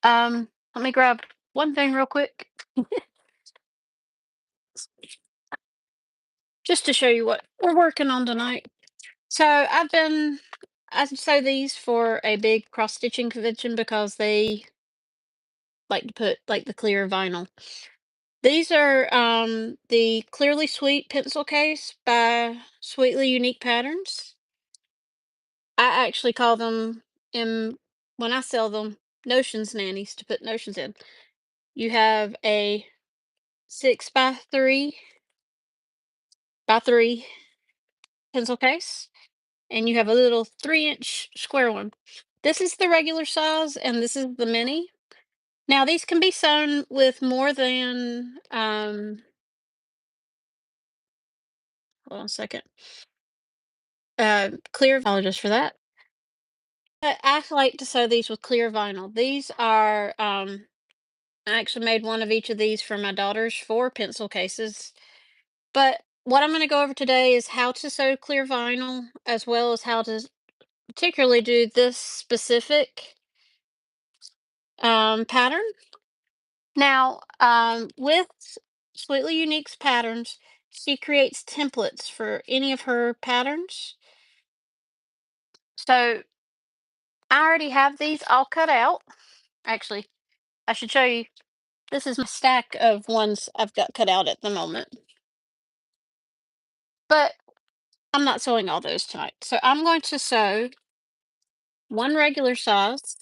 Let me grab one thing real quick, just to show you what we're working on tonight. So I sew these for a big cross stitching convention because they like to put like the clear vinyl. These are the Clearly Sweet pencil case by Sweetly Unique Patterns. I actually call them in when I sell them notions nannies to put notions in. You have a 6 by 3 pencil case, and you have a little 3-inch square one. This is the regular size, and this is the mini. Now, these can be sewn with more than, hold on a second, clear, apologies for that. But I like to sew these with clear vinyl. These are, I actually made one of each of these for my daughter's 4 pencil cases. But what I'm going to go over today is how to sew clear vinyl, as well as how to particularly do this specific pattern. Now, with Sweetly Unique's patterns, she creates templates for any of her patterns. So I already have these all cut out. Actually, I should show you. This is my stack of ones I've got cut out at the moment. But I'm not sewing all those tonight. So I'm going to sew one regular size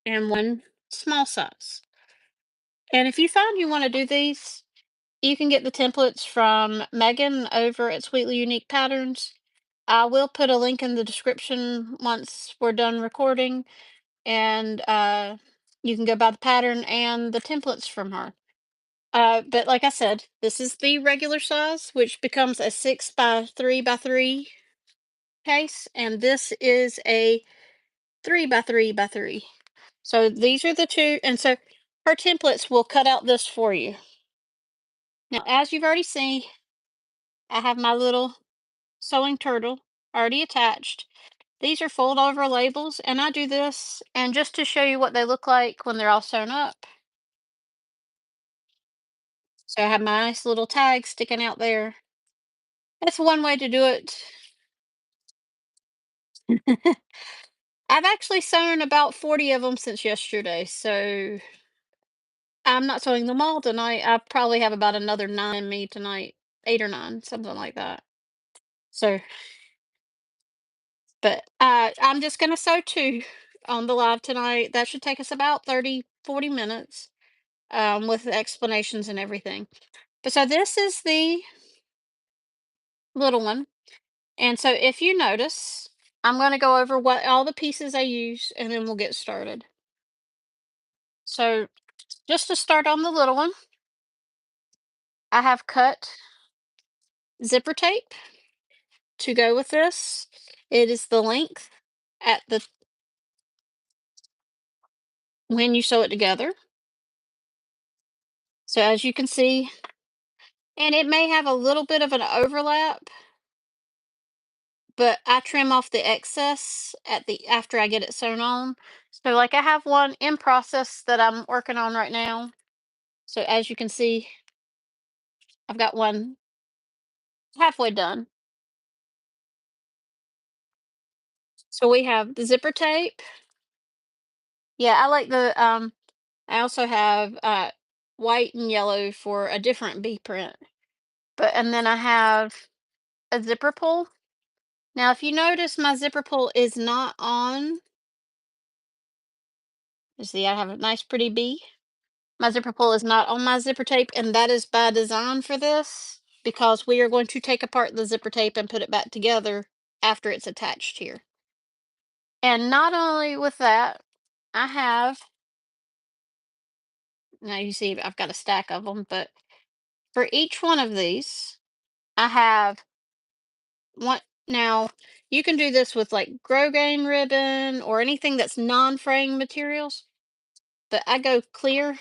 and one small size. And if you find you want to do these, you can get the templates from Megan over at Sweetly Unique Patterns. I will put a link in the description once we're done recording, and you can go buy the pattern and the templates from her. But like I said, this is the regular size, which becomes a 6 by 3 by 3 case, and this is a 3 by 3 by 3. So these are the two, and so her templates will cut out this for you. Now, as you've already seen, I have my little sewing turtle already attached. These are fold over labels, and I do this, and just to show you what they look like when they're all sewn up. So I have my nice little tag sticking out there. That's one way to do it. I've actually sewn about 40 of them since yesterday, so I'm not sewing them all tonight. I probably have about another 9 in me tonight, 8 or 9, something like that. So, but I'm just gonna sew 2 on the live tonight. That should take us about 30-40 minutes, with explanations and everything. But so this is the little one. And so if you notice, I'm going to go over what all the pieces I use, and then we'll get started. So just to start on the little one, I have cut zipper tape to go with this. It is the length at the when you sew it together. So as you can see, and it may have a little bit of an overlap, but I trim off the excess at the after I get it sewn on. So like I have one in process that I'm working on right now. So as you can see, I've got one halfway done. So we have the zipper tape. Yeah, I like the I also have white and yellow for a different bee print. But and then I have a zipper pull. Now if you notice my zipper pull is not on, you see I have a nice pretty bee. My zipper pull is not on my zipper tape, and that is by design for this because we are going to take apart the zipper tape and put it back together after it's attached here. And not only with that, I have, now you see I've got a stack of them, but for each one of these, I have one. Now, you can do this with like Grosgrain ribbon or anything that's non-fraying materials, but I go clear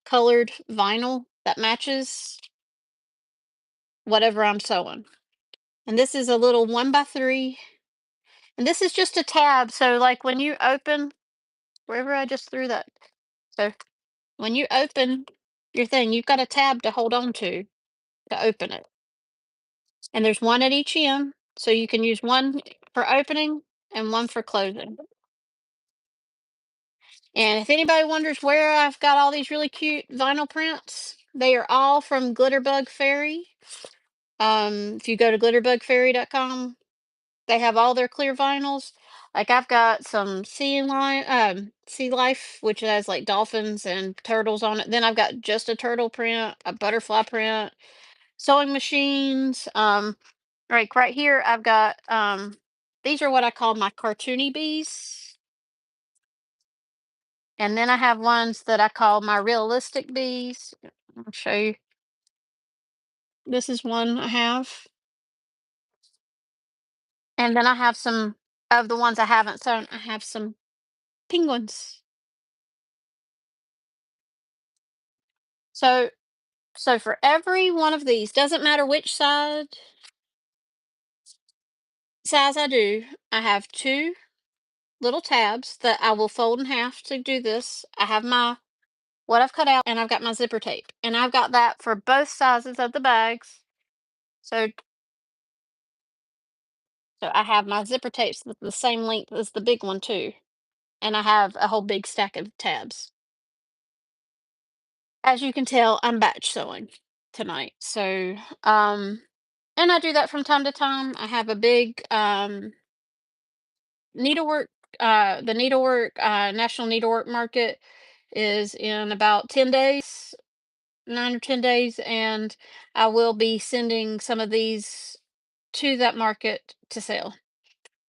colored vinyl that matches whatever I'm sewing. And this is a little 1 by 3, And this is just a tab, so, like, when you open wherever I just threw that. So, when you open your thing, you've got a tab to hold on to open it. And there's one at each end, so you can use one for opening and one for closing. And if anybody wonders where I've got all these really cute vinyl prints, they are all from Glitterbug Fairy. If you go to glitterbugfairy.com, they have all their clear vinyls. Like I've got some sea life, which has like dolphins and turtles on it. Then I've got just a turtle print, a butterfly print, sewing machines. Right here, I've got these are what I call my cartoony bees. And then I have ones that I call my realistic bees. I'll show you. This is one I have. And then I have some of the ones I haven't sewn. I have some penguins. So for every one of these, doesn't matter which size I do, I have two little tabs that I will fold in half to do this. I have my what I've cut out and I've got my zipper tape. And I've got that for both sizes of the bags. So I have my zipper tapes with the same length as the big one too. And I have a whole big stack of tabs. As you can tell, I'm batch sewing tonight. So and I do that from time to time. I have a big needlework the needlework National Needlework Market is in about 10 days, 9 or 10 days, and I will be sending some of these to that market to sell.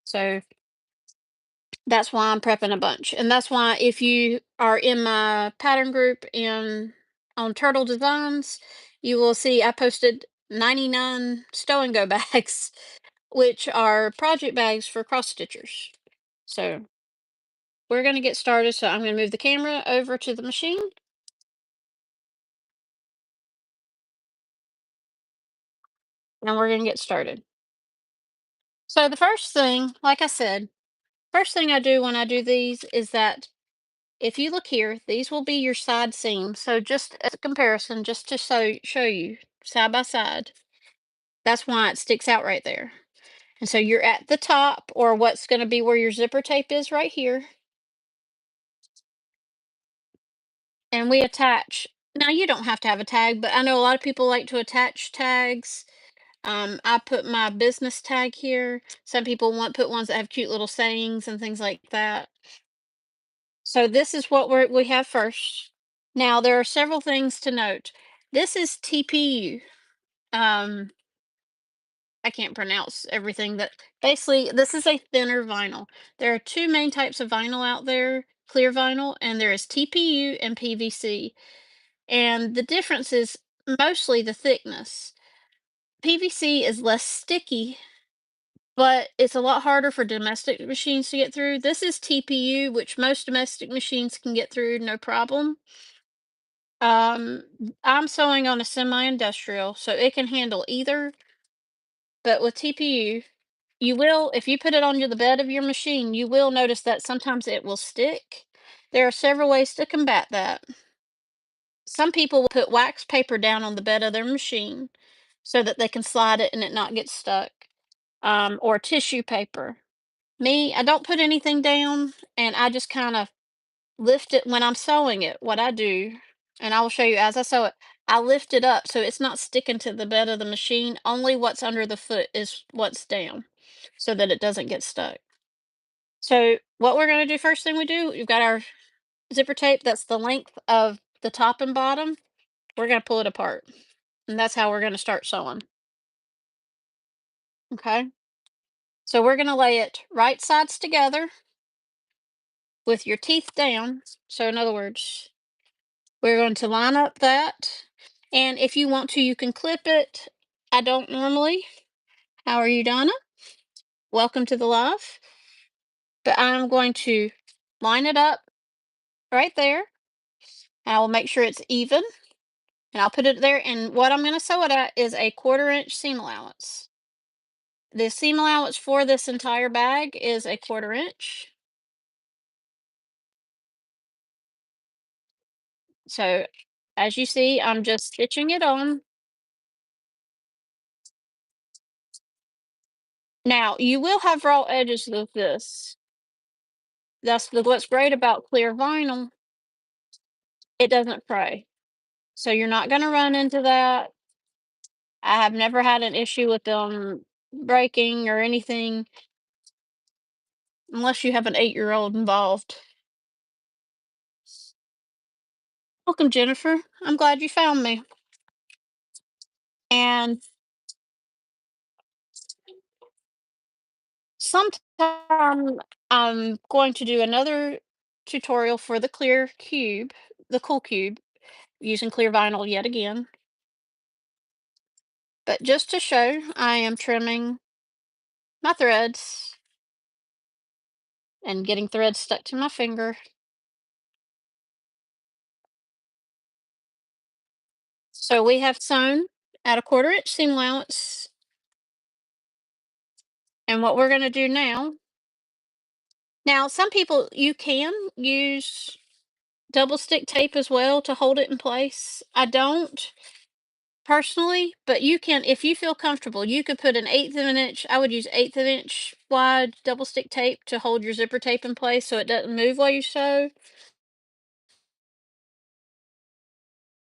So that's why I'm prepping a bunch. And that's why if you are in my pattern group in on Turtle Designs, you will see I posted 99 Stow and Go bags, which are project bags for cross stitchers. So we're going to get started. So I'm going to move the camera over to the machine and we're going to get started. So the first thing, like I said, first thing I do when I do these is that if you look here, these will be your side seams. So just as a comparison, just to show you side by side, that's why it sticks out right there. And so you're at the top, or what's going to be where your zipper tape is right here. And we attach. Now you don't have to have a tag, but I know a lot of people like to attach tags. I put my business tag here. Some people want put ones that have cute little sayings and things like that. So this is what we have first. Now there are several things to note. This is TPU. Um, I can't pronounce everything that basically this is a thinner vinyl. There are two main types of vinyl out there, clear vinyl, and there is TPU and PVC. And the difference is mostly the thickness. PVC is less sticky, but it's a lot harder for domestic machines to get through. This is TPU, which most domestic machines can get through no problem. Um, I'm sewing on a semi-industrial, so it can handle either. But with TPU, you will, if you put it on the bed of your machine, you will notice that sometimes it will stick. There are several ways to combat that. Some people will put wax paper down on the bed of their machine so that they can slide it and it not get stuck, or tissue paper. Me, I don't put anything down, and I just kind of lift it when I'm sewing it. What I do, and I will show you as I sew it, I lift it up so it's not sticking to the bed of the machine. Only what's under the foot is what's down so that it doesn't get stuck. So, what we're going to do first thing we do, we've got our zipper tape that's the length of the top and bottom. We're going to pull it apart, and that's how we're going to start sewing. Okay. So, we're going to lay it right sides together with your teeth down. So, in other words, we're going to line up that. And if you want to, you can clip it. I don't normally. How are you, Donna? Welcome to the live. But I'm going to line it up right there. And I will make sure it's even. And I'll put it there. And what I'm going to sew it at is a 1/4 inch seam allowance. The seam allowance for this entire bag is a 1/4 inch. So as you see, I'm just stitching it on. Now, you will have raw edges with this. What's great about clear vinyl, it doesn't fray. So you're not gonna run into that. I have never had an issue with them breaking or anything unless you have an 8-year-old involved. Welcome, Jennifer. I'm glad you found me. And sometime I'm going to do another tutorial for the clear cube, the cool cube, using clear vinyl yet again. But just to show, I am trimming my threads and getting threads stuck to my finger. So we have sewn at a 1/4 inch seam allowance. And what we're going to do now, some people, you can use double stick tape as well to hold it in place. I don't personally, but you can, if you feel comfortable, you could put an 1/8 of an inch. I would use 1/8 of an inch wide double stick tape to hold your zipper tape in place so it doesn't move while you sew.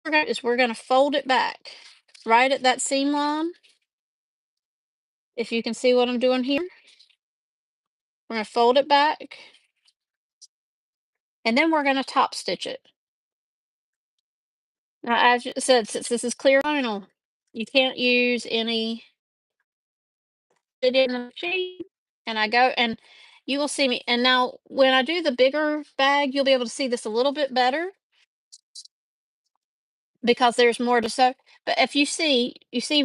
We're going to fold it back right at that seam line. If you can see what I'm doing here, we're going to fold it back and then we're going to top stitch it. Now, as you said, since this is clear vinyl, you can't use any it in the machine. And I go and you will see me. And now, when I do the bigger bag, you'll be able to see this a little bit better because there's more to sew. But if you see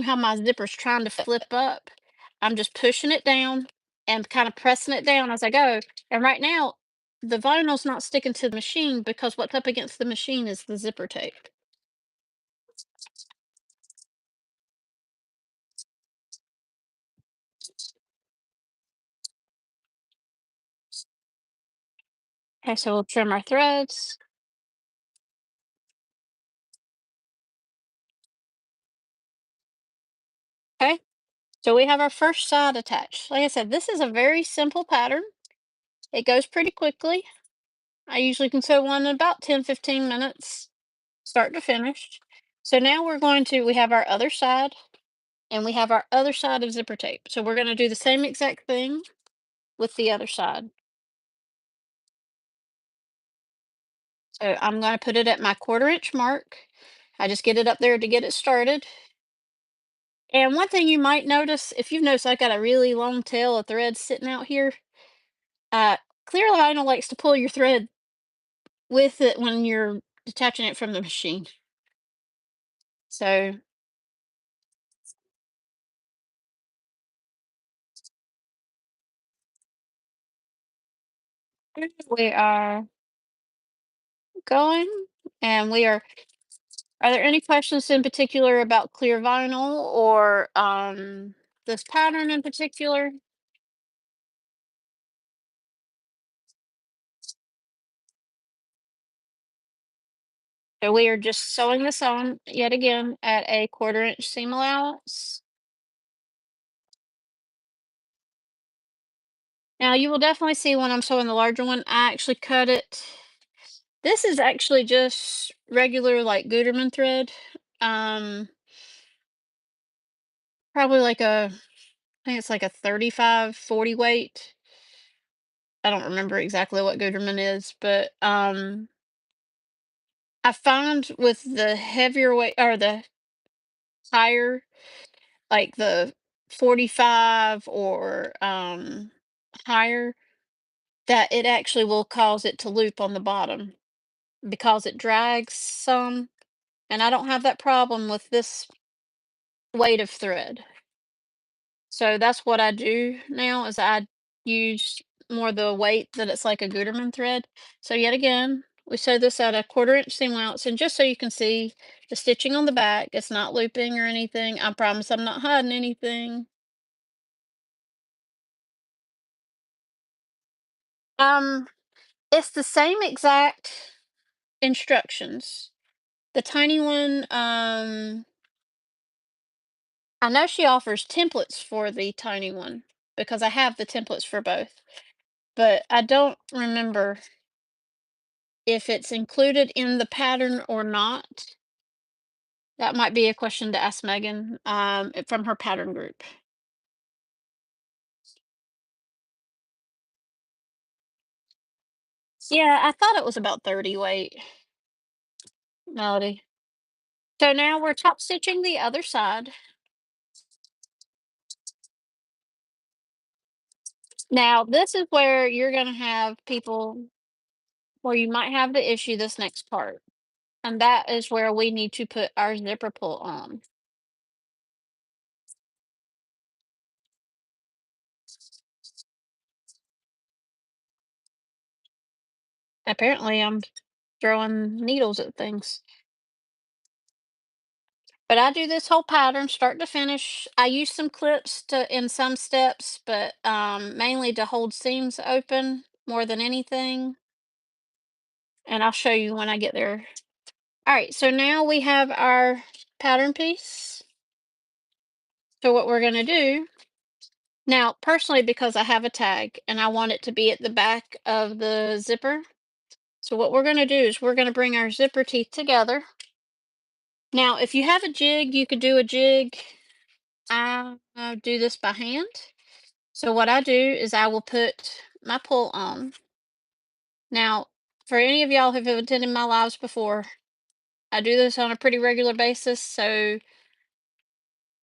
how my zipper's trying to flip up. I'm just pushing it down and kind of pressing it down as I go. And right now, the vinyl's not sticking to the machine because what's up against the machine is the zipper tape. Okay, so we'll trim our threads. Okay, so we have our first side attached. Like I said, this is a very simple pattern. It goes pretty quickly. I usually can sew one in about 10-15 minutes, start to finish. So now we have our other side and we have our other side of zipper tape. So we're going to do the same exact thing with the other side. So I'm going to put it at my 1/4 inch mark. I just get it up there to get it started. And one thing you might notice, if you've noticed, I got a really long tail of thread sitting out here. Uh, Clear vinyl likes to pull your thread with it when you're detaching it from the machine. So we are going and we are there any questions in particular about clear vinyl or this pattern in particular? So we are just sewing this on yet again at a 1/4 inch seam allowance. Now you will definitely see when I'm sewing the larger one, I actually cut it. This is actually just regular like Gutermann thread. Um, Probably like I think it's like a 35-40 weight. I don't remember exactly what Gutermann is, but I found with the heavier weight or the higher, like the 45 or higher, that it actually will cause it to loop on the bottom because it drags some. And I don't have that problem with this weight of thread. So that's what I do now is I use more the weight that it's like a Gutermann thread. So yet again, we sew this at a 1/4 inch seam allowance, and just so you can see the stitching on the back, it's not looping or anything. I promise I'm not hiding anything. Um, it's the same exact instructions. The tiny one, I know she offers templates for the tiny one because I have the templates for both, but I don't remember if it's included in the pattern or not. That might be a question to ask Megan, from her pattern group. Yeah, I thought it was about 30 weight, Melody. So now we're top stitching the other side. Now, this is where you're going to have people where you might have the issue this next part. And that is where we need to put our zipper pull on. Apparently, I'm throwing needles at things. But I do this whole pattern start to finish. I use some clips to in some steps, but mainly to hold seams open more than anything. And I'll show you when I get there. All right, so now we have our pattern piece. So what we're going to do now, personally, because I have a tag and I want it to be at the back of the zipper. So what we're going to do is we're going to bring our zipper teeth together. Now, if you have a jig, you could do a jig. I do this by hand. So what I do is I will put my pull on. Now, for any of y'all who've attended my lives before, I do this on a pretty regular basis. So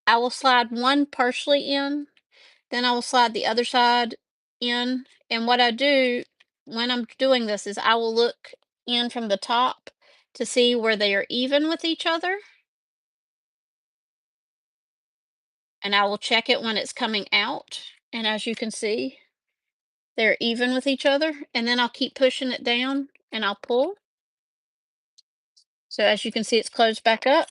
I will slide one partially in, then I will slide the other side in. And what I do when I'm doing this is I will look in from the top to see where they are even with each other. And I will check it when it's coming out. And as you can see, they're even with each other. And then I'll keep pushing it down and I'll pull. So as you can see, it's closed back up.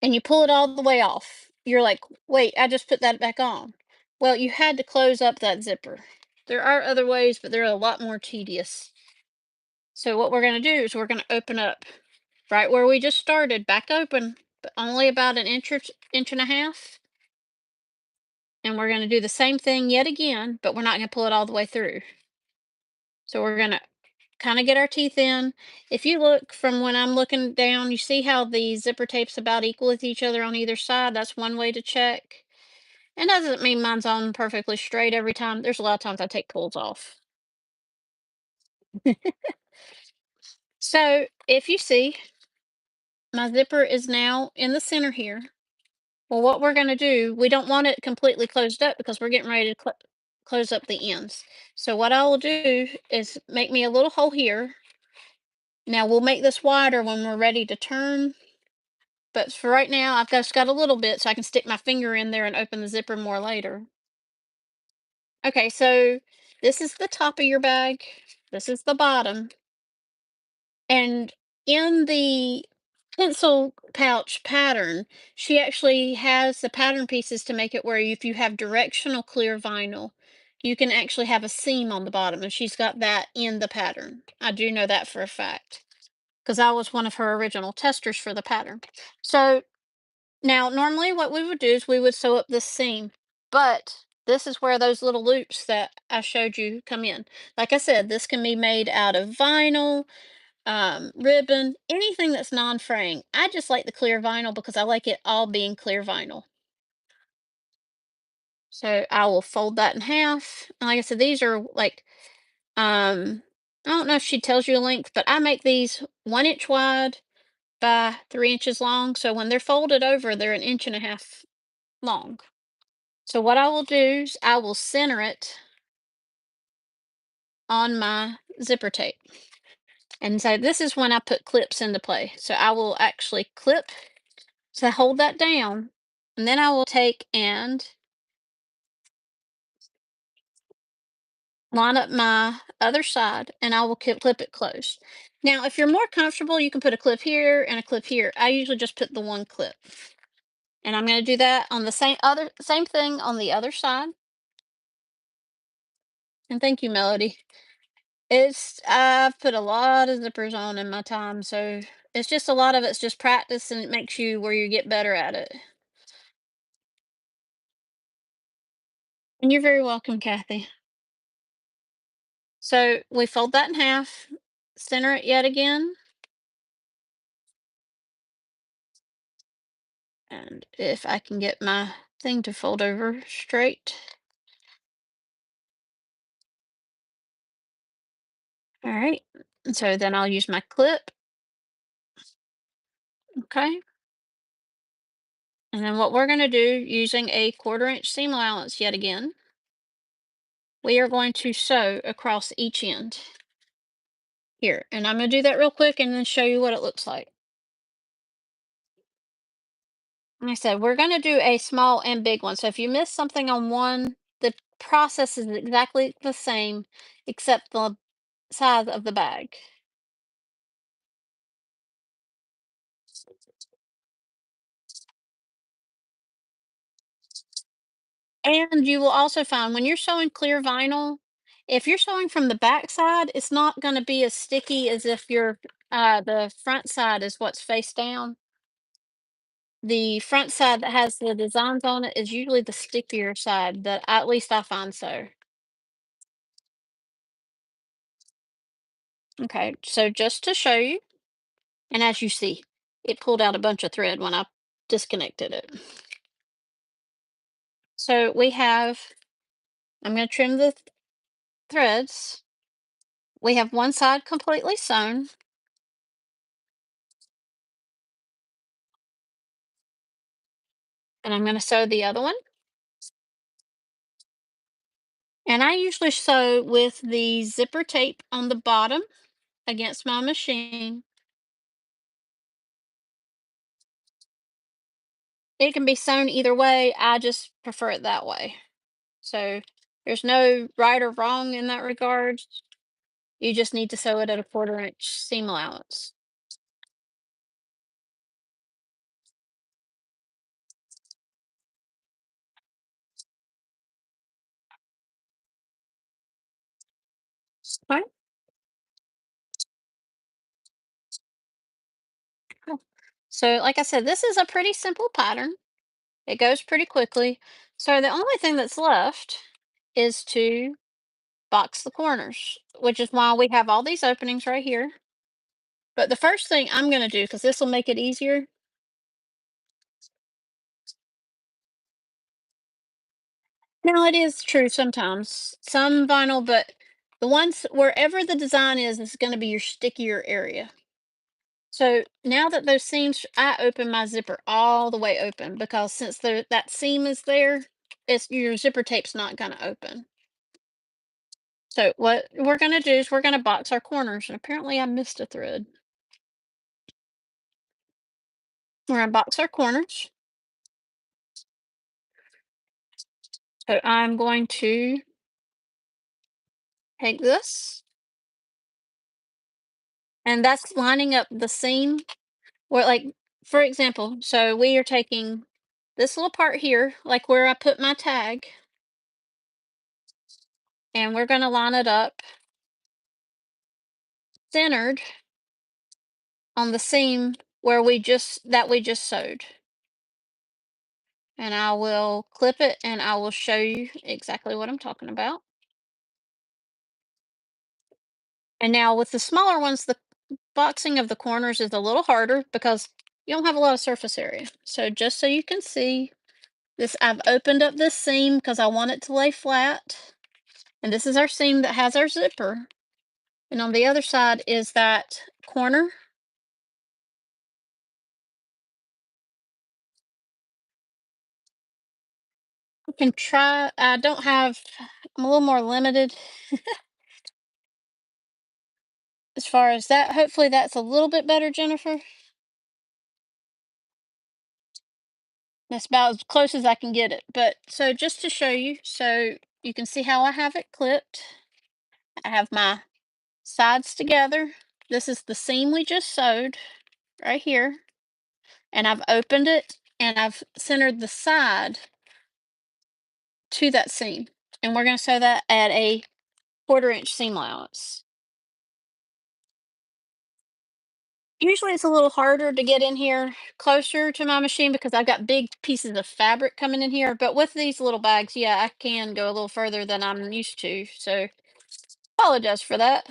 And you pull it all the way off. You're like, wait, I just put that back on. Well, you had to close up that zipper. There are other ways, but they're a lot more tedious. So what we're going to do is we're going to open up right where we just started, back open, but only about an inch and a half. And we're going to do the same thing yet again, but we're not going to pull it all the way through. So we're going to kind of get our teeth in. If you look from when I'm looking down, you see how the zipper tape's about equal with each other on either side. That's one way to check. And doesn't mean mine's on perfectly straight every time. There's a lot of times I take pulls off. So if you see, my zipper is now in the center here. Well, what we're going to do, we don't want it completely closed up because we're getting ready to close up the ends. So what I will do is make me a little hole here. Now we'll make this wider when we're ready to turn. But for right now, I've just got a little bit so I can stick my finger in there and open the zipper more later. Okay, so this is the top of your bag. This is the bottom. And in the pencil pouch pattern, she actually has the pattern pieces to make it where if you have directional clear vinyl, you can actually have a seam on the bottom. And she's got that in the pattern. I do know that for a fact because I was one of her original testers for the pattern. So now, normally what we would do is we would sew up this seam, but this is where those little loops that I showed you come in. Like I said, this can be made out of vinyl, ribbon, anything that's non-fraying. I just like the clear vinyl because I like it all being clear vinyl. So I will fold that in half. And like I said, these are like, I don't know if she tells you a length, but I make these 1 inch wide by 3 inches long. So when they're folded over, they're an inch and a half long. So what I will do is I will center it on my zipper tape. And so this is when I put clips into play. So I will actually clip to hold that down. And then I will take and line up my other side and I will clip it closed. Now, if you're more comfortable, you can put a clip here and a clip here. I usually just put the one clip. And I'm going to do that on the same thing on the other side. And thank you, Melody. I've put a lot of zippers on in my time, so it's just a lot of it's just practice and it makes you where you get better at it. And you're very welcome, Kathy. So we fold that in half, center it yet again, and if I can get my thing to fold over straight. All right. And so then I'll use my clip. Okay. And then what we're going to do using a 1/4 inch seam allowance yet again, we are going to sew across each end here. And I'm going to do that real quick and then show you what it looks like. Like I said, we're going to do a small and big one. So if you miss something on one, the process is exactly the same except the size of the bag. And you will also find when you're sewing clear vinyl, if you're sewing from the back side, it's not going to be as sticky as if the front side is what's face down. The front side that has the designs on it is usually the stickier side that at least I find so. Okay, so just to show you, and as you see, it pulled out a bunch of thread when I disconnected it. So I'm going to trim the threads. We have one side completely sewn, and I'm going to sew the other one. And I usually sew with the zipper tape on the bottom against my machine. It can be sewn either way. I just prefer it that way. So there's no right or wrong in that regard. You just need to sew it at a 1/4 inch seam allowance. Right? Cool. So like I said, this is a pretty simple pattern. It goes pretty quickly. So the only thing that's left is to box the corners, which is why we have all these openings right here. But the first thing I'm going to do, because this will make it easier. Now it is true sometimes, some vinyl, but the ones wherever the design is going to be your stickier area. So now that those seams, I open my zipper all the way open because since that seam is there, it's your zipper tape's not going to open. So what we're going to do is we're going to box our corners, and apparently I missed a thread. We're going to box our corners. So I'm going to take this, and that's lining up the seam. Or like, for example, so we are taking this little part here, like where I put my tag, and we're going to line it up centered on the seam where we just sewed. And I will clip it and I will show you exactly what I'm talking about. And now with the smaller ones, the boxing of the corners is a little harder because you don't have a lot of surface area. So just so you can see this, I've opened up this seam because I want it to lay flat. And this is our seam that has our zipper. And on the other side is that corner. You can try, I don't have, I'm a little more limited as far as that. Hopefully that's a little bit better, Jennifer. That's about as close as I can get it. But so just to show you, so you can see how I have it clipped. I have my sides together. This is the seam we just sewed right here. And I've opened it and I've centered the side to that seam. And we're going to sew that at a quarter-inch seam allowance. Usually it's a little harder to get in here closer to my machine because I've got big pieces of fabric coming in here. But with these little bags, yeah, I can go a little further than I'm used to. So apologize for that.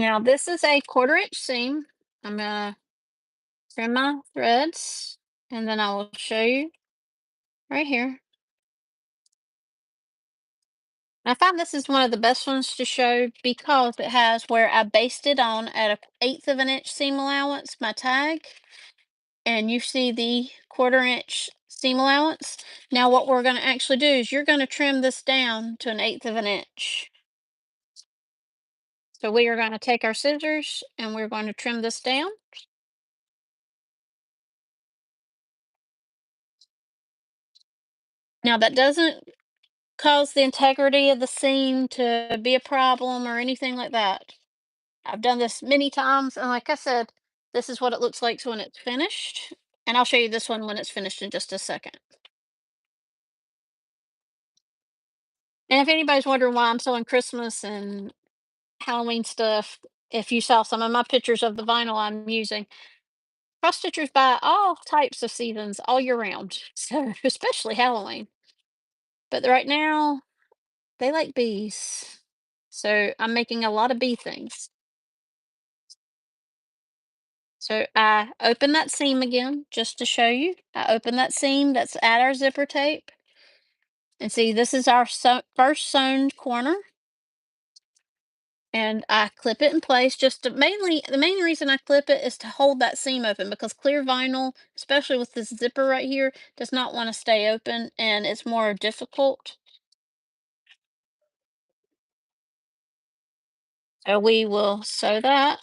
Now this is a quarter-inch seam. I'm gonna trim my threads and then I will show you right here. I find this is one of the best ones to show because it has where I basted on at a eighth of an inch seam allowance, my tag, and you see the quarter-inch seam allowance. Now what we're going to actually do is you're going to trim this down to an eighth of an inch. So we are going to take our scissors and we're going to trim this down. Now that doesn't cause the integrity of the seam to be a problem or anything like that. I've done this many times, and like I said, this is what it looks like when it's finished. And I'll show you this one when it's finished in just a second. And if anybody's wondering why I'm selling Christmas and Halloween stuff, if you saw some of my pictures of the vinyl I'm using, cross stitchers buy all types of seasons all year round, so especially Halloween. But right now, they like bees, so I'm making a lot of bee things. So I open that seam again just to show you. I open that seam that's at our zipper tape. And see, this is our first sewn corner. And I clip it in place just to mainly, the main reason I clip it is to hold that seam open because clear vinyl, especially with this zipper right here, does not want to stay open and it's more difficult. So we will sew that.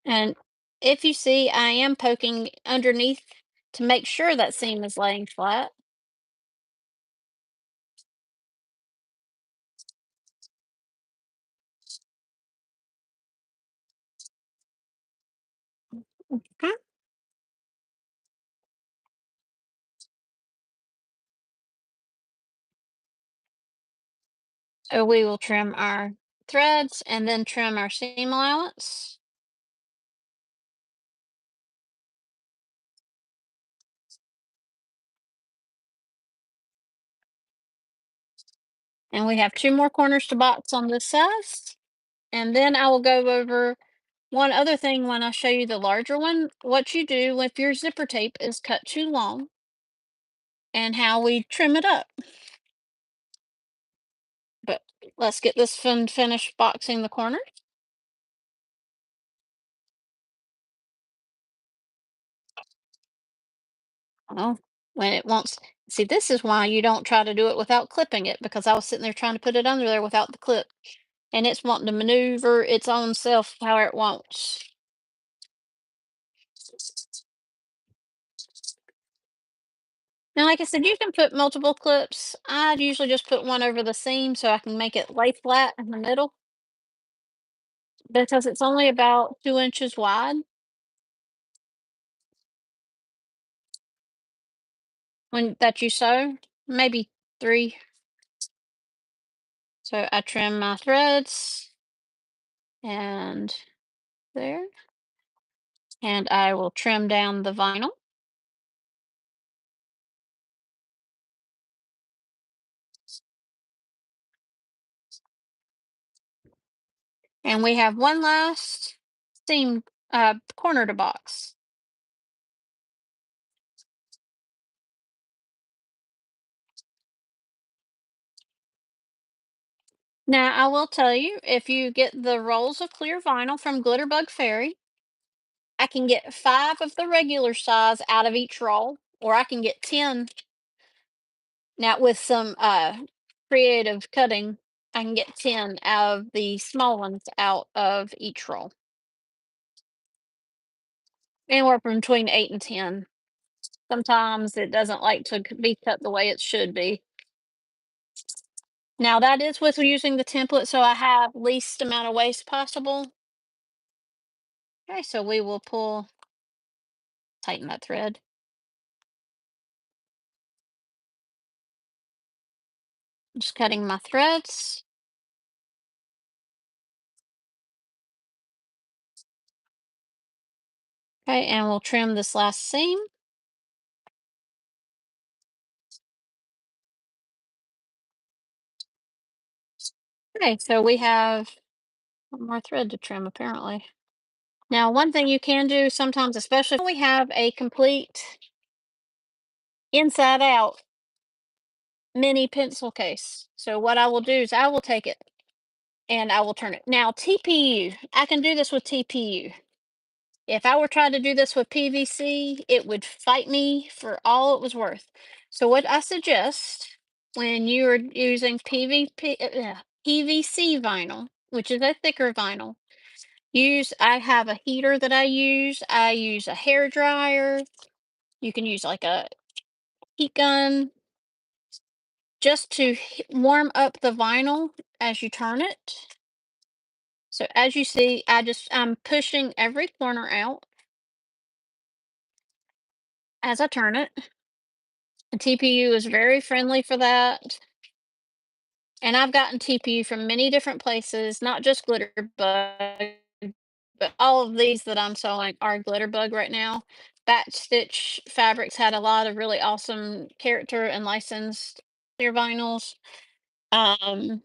And if you see, I am poking underneath to make sure that seam is laying flat. Okay. So we will trim our threads and then trim our seam allowance. And we have two more corners to box on this side. And then I will go over one other thing when I show you the larger one. What you do if your zipper tape is cut too long and how we trim it up. But let's get this finished boxing the corners. Oh, when it wants, see, this is why you don't try to do it without clipping it because I was sitting there trying to put it under there without the clip. And it's wanting to maneuver its own self however it wants. Now, like I said, you can put multiple clips. I'd usually just put one over the seam so I can make it lay flat in the middle because it's only about 2 inches wide when that you sew, maybe three. So I trim my threads and there, and I will trim down the vinyl. And we have one last seam corner to box. Now, I will tell you, if you get the rolls of clear vinyl from Glitterbug Fairy, I can get 5 of the regular size out of each roll, or I can get 10. Now, with some creative cutting, I can get 10 out of the small ones out of each roll. Anywhere from between 8 and 10. Sometimes it doesn't like to be cut the way it should be. Now that is with using the template, so I have least amount of waste possible. Okay, so we will tighten that thread. Just cutting my threads. Okay, and we'll trim this last seam. Okay, so we have one more thread to trim apparently. Now, one thing you can do sometimes, especially when we have a complete inside out mini pencil case. So what I will do is I will take it and I will turn it. Now, TPU, I can do this with TPU. If I were trying to do this with PVC, it would fight me for all it was worth. So what I suggest when you are using PVC vinyl, which is a thicker vinyl, I have a heater that I use. I use a hair dryer. You can use like a heat gun just to warm up the vinyl as you turn it. So as you see, I'm pushing every corner out as I turn it. The TPU is very friendly for that. And I've gotten TPU from many different places, not just Glitterbug, but all of these that I'm sewing are Glitterbug right now. Batch Stitch Fabrics had a lot of really awesome character and licensed clear vinyls. Um,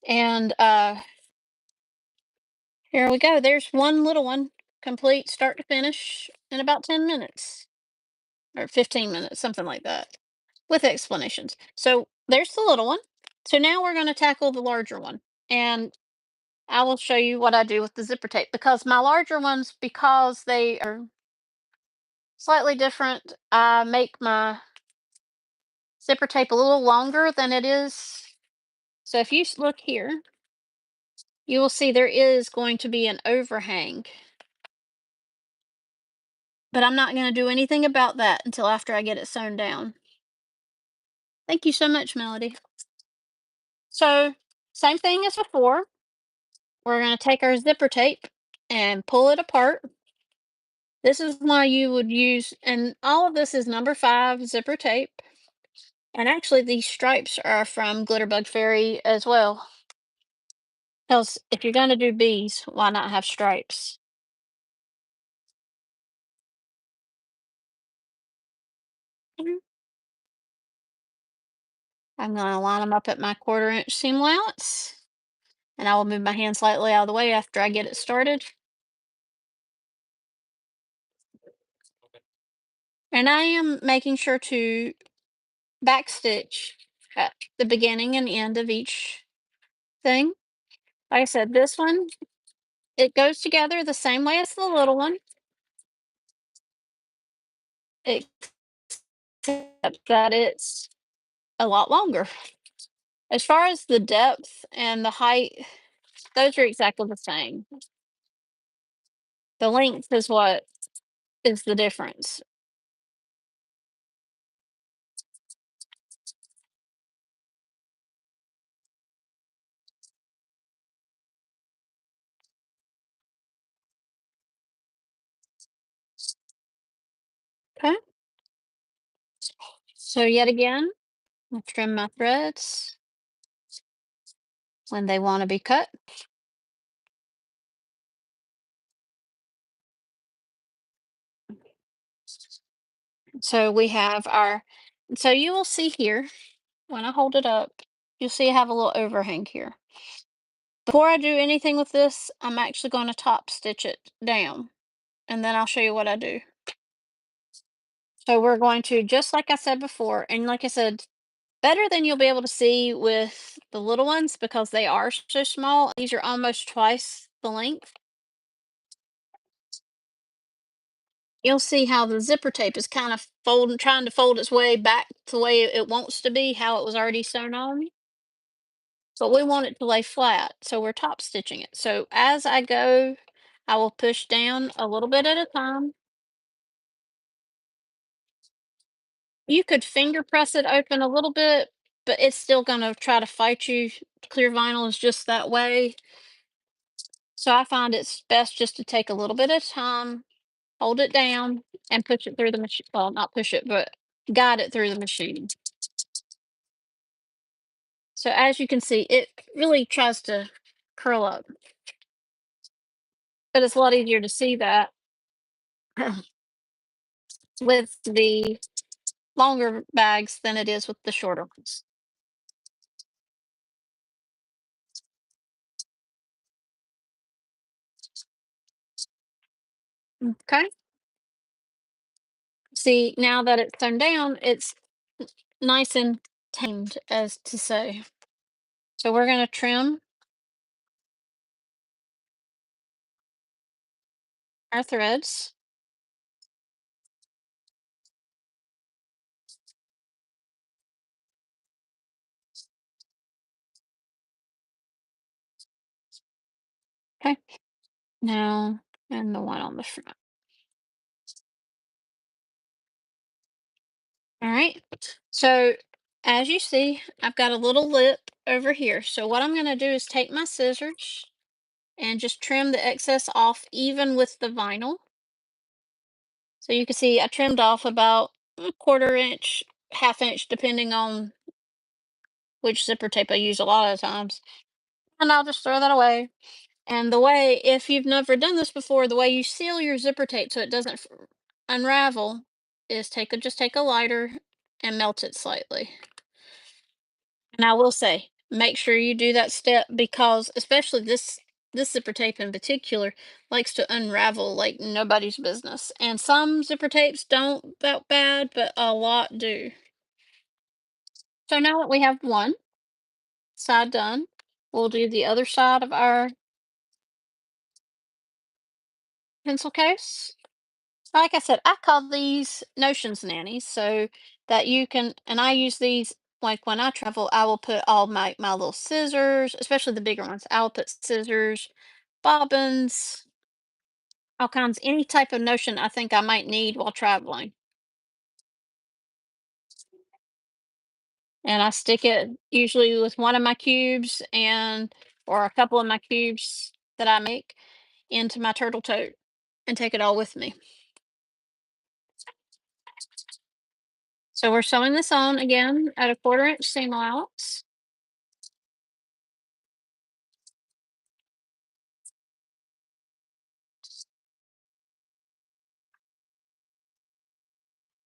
and here we go. There's one little one, complete start to finish in about 10 minutes or 15 minutes, something like that, with explanations. So there's the little one. So now we're going to tackle the larger one. And I will show you what I do with the zipper tape because my larger ones, because they are slightly different, I make my zipper tape a little longer than it is. So if you look here, you will see there is going to be an overhang, but I'm not going to do anything about that until after I get it sewn down. Thank you so much, Melody. So, same thing as before. We're going to take our zipper tape and pull it apart. This is why you would use, and all of this is number 5 zipper tape. And actually, these stripes are from Glitterbug Fairy as well. Because if you're going to do bees, why not have stripes? Mhm. I'm going to line them up at my 1/4 inch seam allowance. And I will move my hand slightly out of the way after I get it started. And I am making sure to backstitch at the beginning and end of each thing. Like I said, this one, it goes together the same way as the little one, except that it's a lot longer. As far as the depth and the height, those are exactly the same. The length is what is the difference. Okay. So yet again, I trim my threads when they want to be cut. So we have so you will see here when I hold it up, you'll see I have a little overhang here. Before I do anything with this, I'm actually going to top stitch it down and then I'll show you what I do. So we're going to, just like I said before, and like I said, better than you'll be able to see with the little ones because they are so small. These are almost twice the length. You'll see how the zipper tape is kind of trying to fold its way back to the way it wants to be, how it was already sewn on. But we want it to lay flat, so we're top stitching it. So as I go, I will push down a little bit at a time. You could finger press it open a little bit, but it's still gonna try to fight you. Clear vinyl is just that way. So I find it's best just to take a little bit of time, hold it down, and push it through the machine. Well, not push it, but guide it through the machine. So as you can see, it really tries to curl up, but it's a lot easier to see that with the longer bags than it is with the shorter ones. Okay. See, now that it's sewn down, it's nice and tamed, as to say. So we're going to trim our threads. Okay. Now, and the one on the front. All right. So as you see, I've got a little lip over here. So what I'm going to do is take my scissors and just trim the excess off even with the vinyl. So you can see I trimmed off about a quarter inch, half inch, depending on which zipper tape I use a lot of times. And I'll just throw that away. And the way, if you've never done this before, the way you seal your zipper tape so it doesn't unravel is just take a lighter and melt it slightly. And I will say, make sure you do that step because especially this zipper tape in particular likes to unravel like nobody's business. And some zipper tapes don't that bad, but a lot do. So now that we have one side done, we'll do the other side of our pencil case. Like I said, I call these notions nannies so that you can, and I use these like when I travel, I will put all my little scissors, especially the bigger ones. I'll put scissors, bobbins, all kinds, any type of notion I think I might need while traveling. And I stick it usually with one of my cubes and or a couple of my cubes that I make into my turtle tote and take it all with me. So we're sewing this on again at a quarter-inch seam allowance.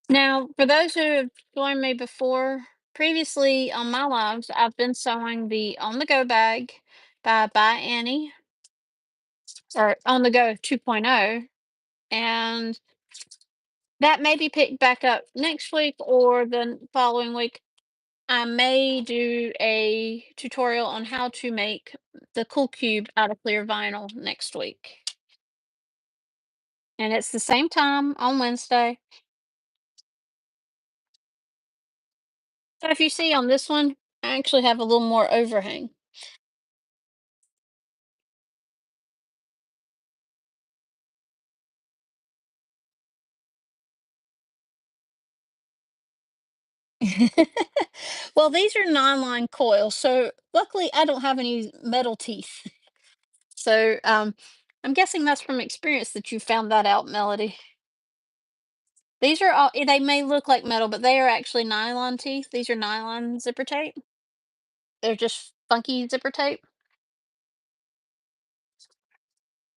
Now, for those who have joined me before, previously on my lives, I've been sewing the On the Go bag by Annie, or On the Go 2.0, and that may be picked back up next week or the following week. I may do a tutorial on how to make the Cool Cube out of clear vinyl next week. And it's the same time on Wednesday. So if you see on this one, I actually have a little more overhang. Well, these are nylon coils, so luckily I don't have any metal teeth. So I'm guessing that's from experience that you found that out, Melody. These are all, they may look like metal, but they are actually nylon teeth. These are nylon zipper tape. They're just funky zipper tape.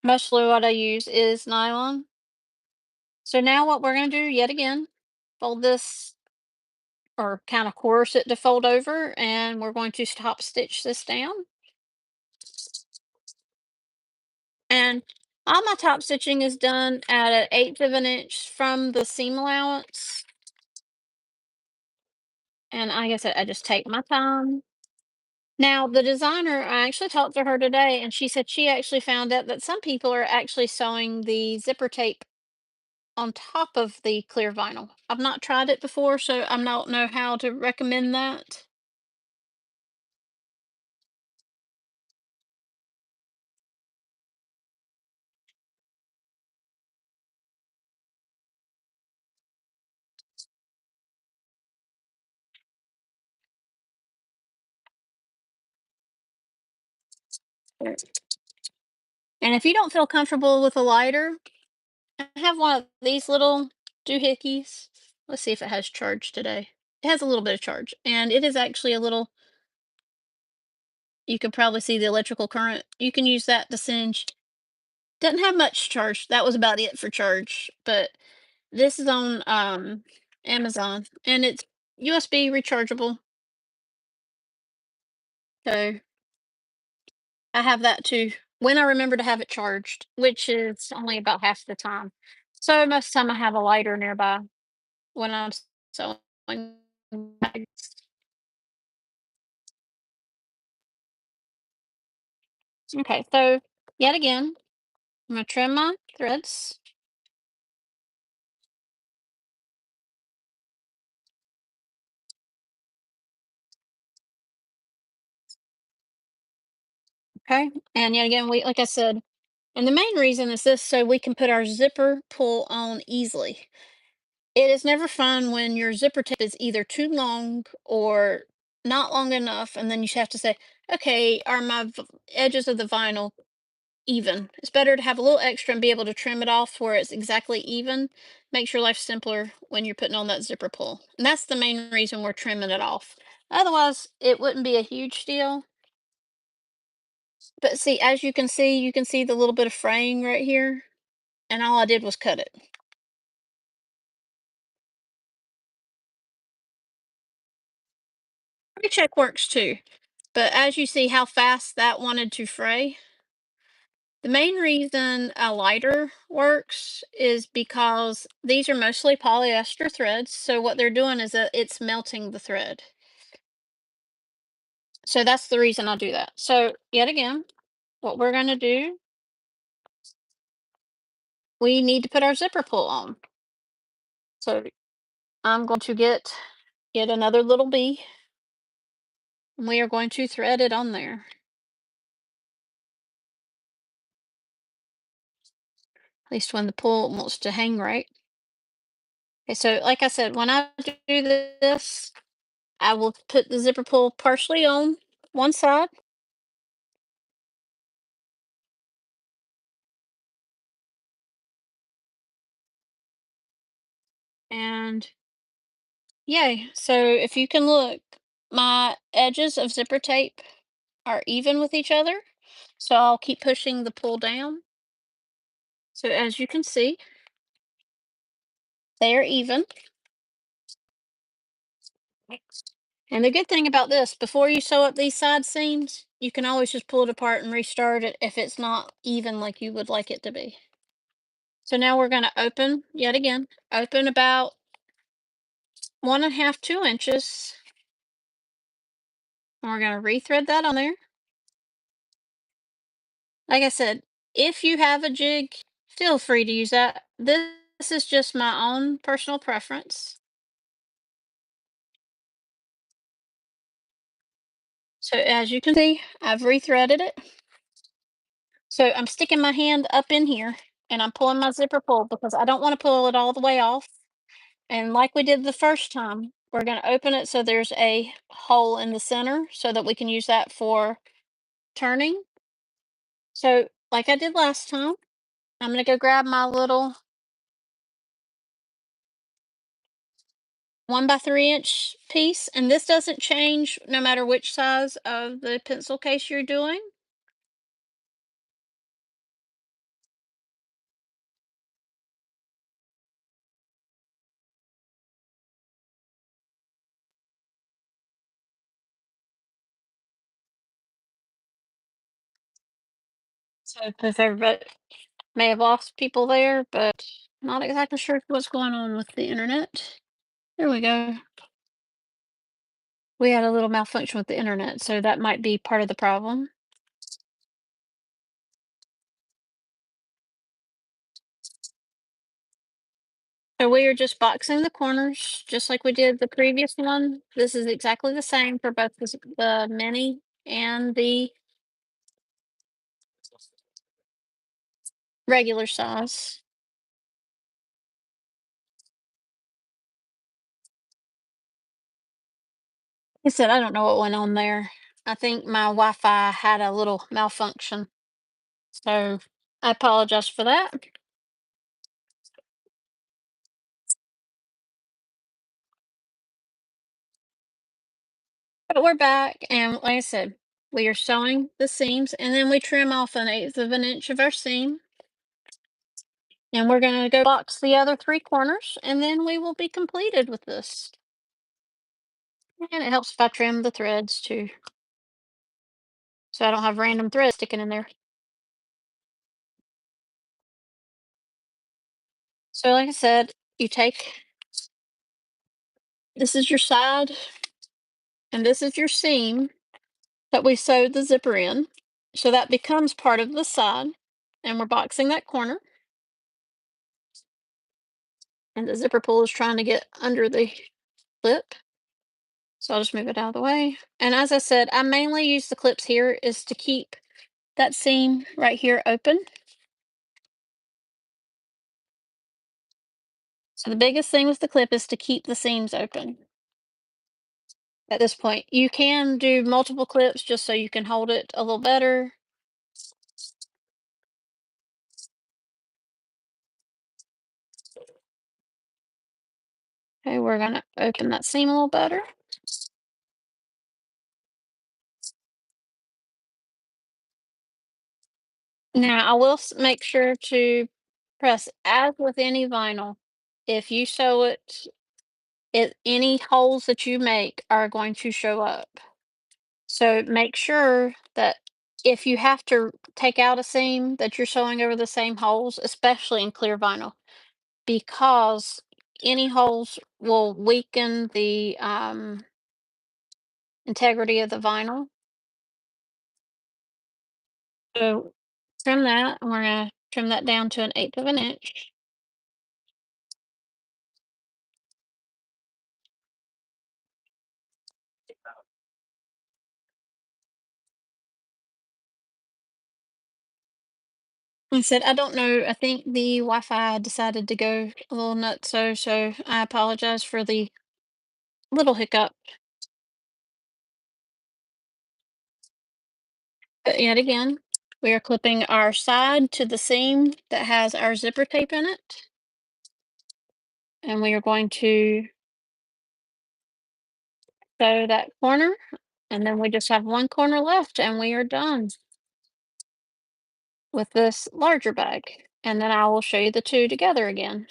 Mostly what I use is nylon. So now what we're going to do yet again, fold this or kind of coerce it to fold over, and we're going to top stitch this down. And all my top stitching is done at an eighth of an inch from the seam allowance. And like I said, I just take my time. Now, the designer, I actually talked to her today, and she said she actually found out that some people are actually sewing the zipper tape on top of the clear vinyl. I've not tried it before, so I don't know how to recommend that. And if you don't feel comfortable with a lighter, I have one of these little doohickeys. Let's see if it has charge today. It has a little bit of charge, and it is actually a little, you can probably see the electrical current. You can use that to singe. Doesn't have much charge. That was about it for charge. But this is on Amazon, and it's USB rechargeable. So I have that too. When I remember to have it charged, which is only about half the time. So most of the time I have a lighter nearby when I'm sewing bags. Okay, so yet again, I'm gonna trim my threads. Okay, and yet again, we like I said, and the main reason is this so we can put our zipper pull on easily. It is never fun when your zipper tip is either too long or not long enough, and then you have to say, okay, are my edges of the vinyl even? It's better to have a little extra and be able to trim it off where it's exactly even. Makes your life simpler when you're putting on that zipper pull. And that's the main reason we're trimming it off. Otherwise, it wouldn't be a huge deal. But see, as you can see the little bit of fraying right here, and all I did was cut it. Pre-check works too, but as you see how fast that wanted to fray, the main reason a lighter works is because these are mostly polyester threads. So what they're doing is that it's melting the thread. So that's the reason I do that. So yet again, what we're going to do, we need to put our zipper pull on. So I'm going to get yet another little bee, and we are going to thread it on there. At least when the pull wants to hang right. Okay, so like I said, when I do this, I will put the zipper pull partially on one side, and yay. So if you can look, my edges of zipper tape are even with each other. So I'll keep pushing the pull down. So as you can see, they are even. And the good thing about this, before you sew up these side seams, you can always just pull it apart and restart it if it's not even like you would like it to be. So now we're going to open yet again, open about 1.5, 2 inches. And we're going to rethread that on there. Like I said, if you have a jig, feel free to use that. This is just my own personal preference. So as you can see, I've rethreaded it. So I'm sticking my hand up in here and I'm pulling my zipper pull because I don't want to pull it all the way off. And like we did the first time, we're going to open it so there's a hole in the center so that we can use that for turning. So like I did last time, I'm going to go grab my little 1 by 3 inch piece. And this doesn't change no matter which size of the pencil case you're doing. So if everybody may have lost people there, but not exactly sure what's going on with the internet. There we go. We had a little malfunction with the internet, so that might be part of the problem. So we are just boxing the corners, just like we did the previous one. This is exactly the same for both the mini and the regular size. Like I said, I don't know what went on there. I think my Wi-Fi had a little malfunction. So I apologize for that. But we're back, and like I said, we are sewing the seams, and then we trim off 1/8 of an inch of our seam, and we're gonna go box the other 3 corners, and then we will be completed with this. And it helps if I trim the threads too, so I don't have random threads sticking in there. So like I said, you take this is your side, and this is your seam that we sewed the zipper in. So that becomes part of the side, and we're boxing that corner, and the zipper pull is trying to get under the clip. So I'll just move it out of the way. And as I said, I mainly use the clips here is to keep that seam right here open. So the biggest thing with the clip is to keep the seams open at this point. You can do multiple clips just so you can hold it a little better. Okay, we're gonna open that seam a little better. Now I will make sure to press, as with any vinyl, if you sew it, any holes that you make are going to show up. So make sure that if you have to take out a seam that you're sewing over the same holes, especially in clear vinyl, because any holes will weaken the integrity of the vinyl. So trim that, and we're gonna trim that down to 1/8 of an inch. Like I said, I don't know. I think the Wi-Fi decided to go a little nuts, so I apologize for the little hiccup. But yet again, we are clipping our side to the seam that has our zipper tape in it, and we are going to sew that corner, and then we just have one corner left, and we are done with this larger bag. And then I will show you the two together again.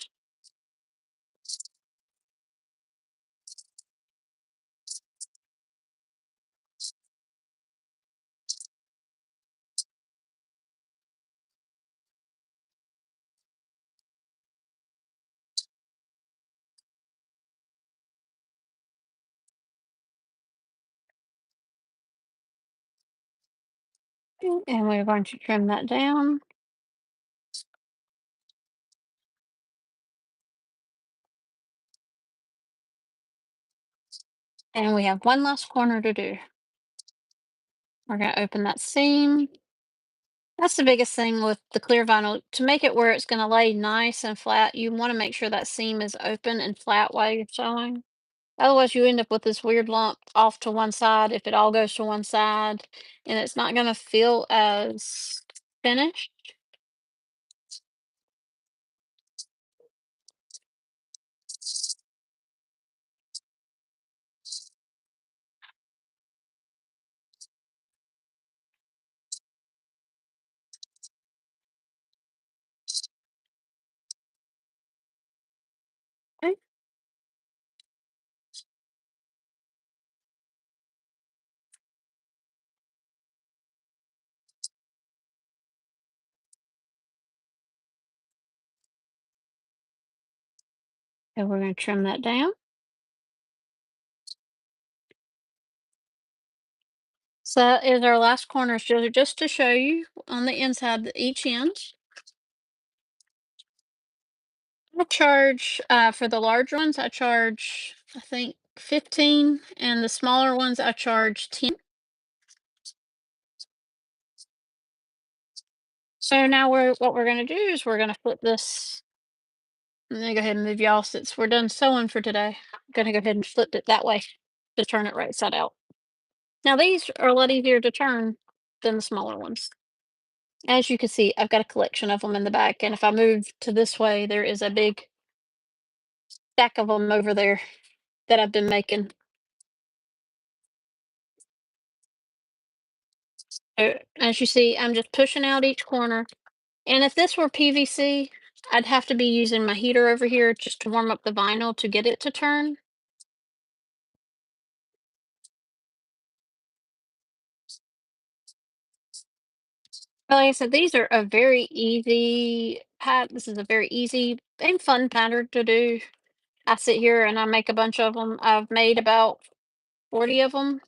And we're going to trim that down. And we have one last corner to do. We're going to open that seam. That's the biggest thing with the clear vinyl. To make it where it's going to lay nice and flat, you want to make sure that seam is open and flat while you're sewing. Otherwise, you end up with this weird lump off to one side if it all goes to one side, and it's not going to feel as finished. Okay. And we're going to trim that down. So that is our last corner, so just to show you on the inside, each end. I charge for the larger ones, I charge, I think, 15, and the smaller ones I charge 10. So now what we're gonna do is we're gonna flip this. I'm gonna go ahead and move y'all since we're done sewing for today. I'm gonna go ahead and flip it that way to turn it right side out. Now these are a lot easier to turn than the smaller ones. As you can see, I've got a collection of them in the back, and if I move to this way, there is a big stack of them over there that I've been making. As you see, I'm just pushing out each corner. And if this were PVC, I'd have to be using my heater over here just to warm up the vinyl to get it to turn. But like I said, these are a very easy pat. This is a very easy and fun pattern to do. I sit here and I make a bunch of them. I've made about 40 of them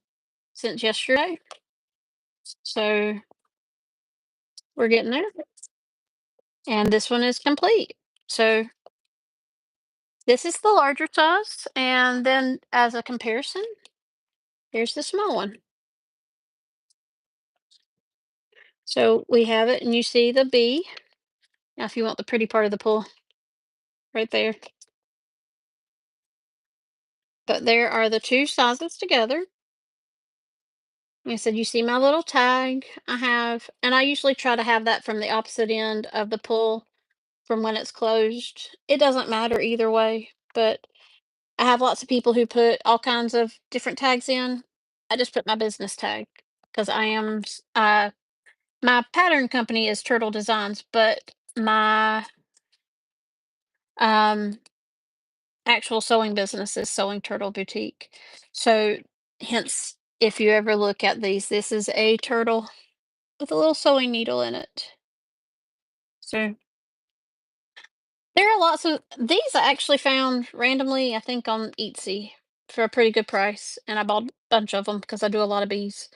since yesterday. So we're getting there. And this one is complete. So this is the larger size. And then as a comparison, here's the small one. So we have it, and you see the bee. Now, if you want the pretty part of the pool, right there. But there are the two sizes together. Like I said, you see my little tag I have, and I usually try to have that from the opposite end of the pull from when it's closed. It doesn't matter either way, but I have lots of people who put all kinds of different tags in. I just put my business tag because my pattern company is Turtle Designs, but my um actual sewing business is Sewing Turtle Boutique. So hence, if you ever look at these, this is a turtle with a little sewing needle in it. So there are lots of these I actually found randomly, I think on Etsy for a pretty good price, and I bought a bunch of them because I do a lot of bees.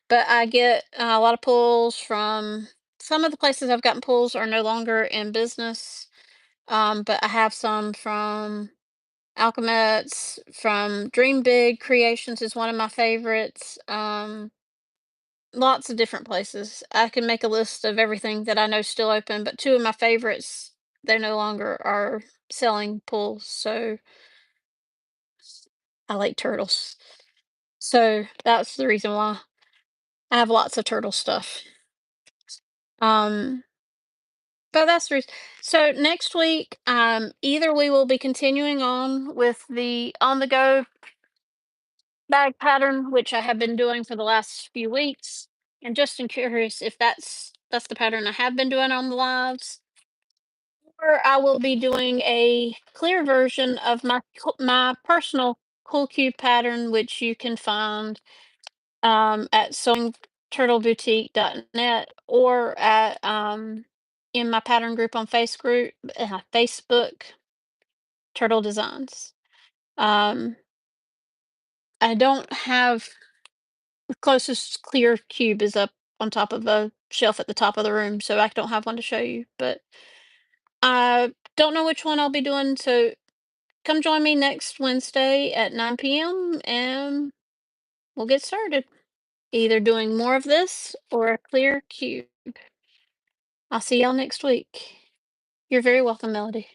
But I get a lot of pulls from some of the places I've gotten pulls are no longer in business. But I have some from Alchemets, from Dream Big Creations is one of my favorites. Lots of different places. I can make a list of everything that I know still open, but two of my favorites, they no longer are selling pulls, so I like turtles. So that's the reason why I have lots of turtle stuff. Um, but that's the reason. So next week, either we will be continuing on with the on the go bag pattern, which I have been doing for the last few weeks. And just in curious if that's the pattern I have been doing on the lives, or I will be doing a clear version of my personal Cool Cube pattern, which you can find at sewingturtleboutique.net or at in my pattern group on Facebook, Turtle Designs. Um, I don't have the closest clear cube is up on top of a shelf at the top of the room, so I don't have one to show you. But I don't know which one I'll be doing, so come join me next Wednesday at 9 p.m. and we'll get started. Either doing more of this or a clear cube. I'll see y'all next week. You're very welcome, Melody.